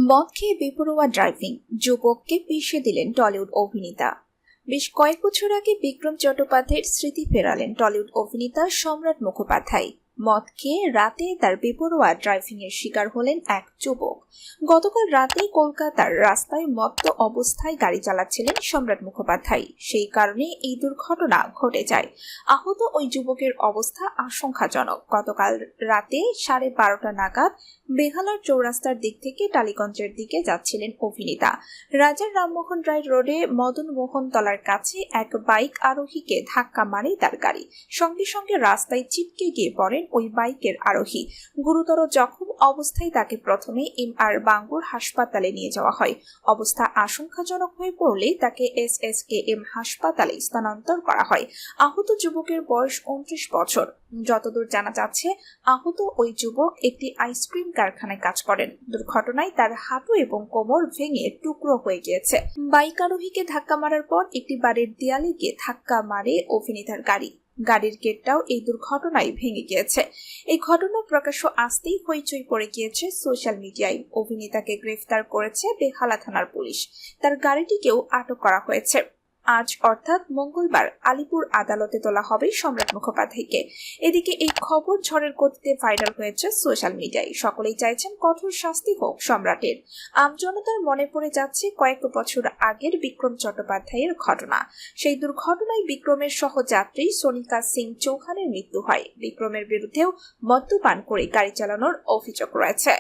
মদ খেয়ে বেপরোয়া ড্রাইভিং, যুবককে পিষে দিলেন টলিউড অভিনেতা। বেশ কয়েক বছর আগে বিক্রম চট্টোপাধ্যায়ের স্মৃতি ফেরালেন টলিউড অভিনেতা সম্রাট মুখোপাধ্যায়। মদ খেয়ে রাতে তার বেপরোয়া ড্রাইভিং এর শিকার হলেন এক যুবক। গতকাল রাতেই কলকাতার রাস্তায় মত্ত অবস্থায় গাড়ি চালাচ্ছিলেন সম্রাট মুখোপাধ্যায়, সেই কারণে এই দুর্ঘটনা ঘটে যায়। আহত ওই যুবকের অবস্থা আশঙ্কাজনক। গতকাল রাতে 12:30 নাগাদ বেহালার চৌরাস্তার দিক থেকে টালিগঞ্জের দিকে যাচ্ছিলেন অভিনেতা। রাজার রামমোহন রায় রোডে মদন মোহন তলার কাছে এক বাইক আরোহীকে ধাক্কা মারে তার গাড়ি। সঙ্গে সঙ্গে রাস্তায় ছিটকে গিয়ে পড়েন ওই বাইকের আরোহী। গুরুতর জখম অবস্থায় তাকে প্রথমে MR বাঙ্গুর হাসপাতালে নিয়ে যাওয়া হয়। অবস্থা আশঙ্কাজনক হয়ে পড়লে তাকে SSKM হাসপাতালে স্থানান্তর করা হয়। আহত যুবকের বয়স 29 বছর। যতদূর জানা যাচ্ছে, আহত ওই যুবক একটি আইসক্রিম কারখানায় কাজ করেন। দুর্ঘটনায় তার হাঁটু এবং কোমর ভেঙে টুকরো হয়ে গিয়েছে। বাইক আরোহীকে ধাক্কা মারার পর একটি বাড়ির দেয়ালে গিয়ে ধাক্কা মারে অভিনেতার গাড়ি। গাড়ির গেটটাও এই দুর্ঘটনায় ভেঙে গিয়েছে। এই ঘটনা প্রকাশ্য আসতেই হইচই পড়ে গিয়েছে সোশ্যাল মিডিয়ায়। অভিনেতাকে গ্রেফতার করেছে বেহালা থানার পুলিশ। তার গাড়িটিকেও আটক করা হয়েছে। আজ অর্থাৎ মঙ্গলবার আলিপুর আদালতে তোলা হবে সম্রাট মুখোপাধ্যায়কে। এদিকে এই খবর ঝড়ের গতিতে ভাইরাল হয়েছে সোশ্যাল মিডিয়ায়। সকলেই চাইছেন কঠোর শাস্তি হোক সম্রাটের। আমজনতার মনে পড়ে যাচ্ছে কয়েক বছর আগের বিক্রম চট্টোপাধ্যায়ের ঘটনা। সেই দুর্ঘটনায় বিক্রমের সহযাত্রী সোনিকা সিং চৌহানের মৃত্যু হয়। বিক্রমের বিরুদ্ধেও মদ্যপান করে গাড়ি চালানোর অভিযোগ রয়েছে।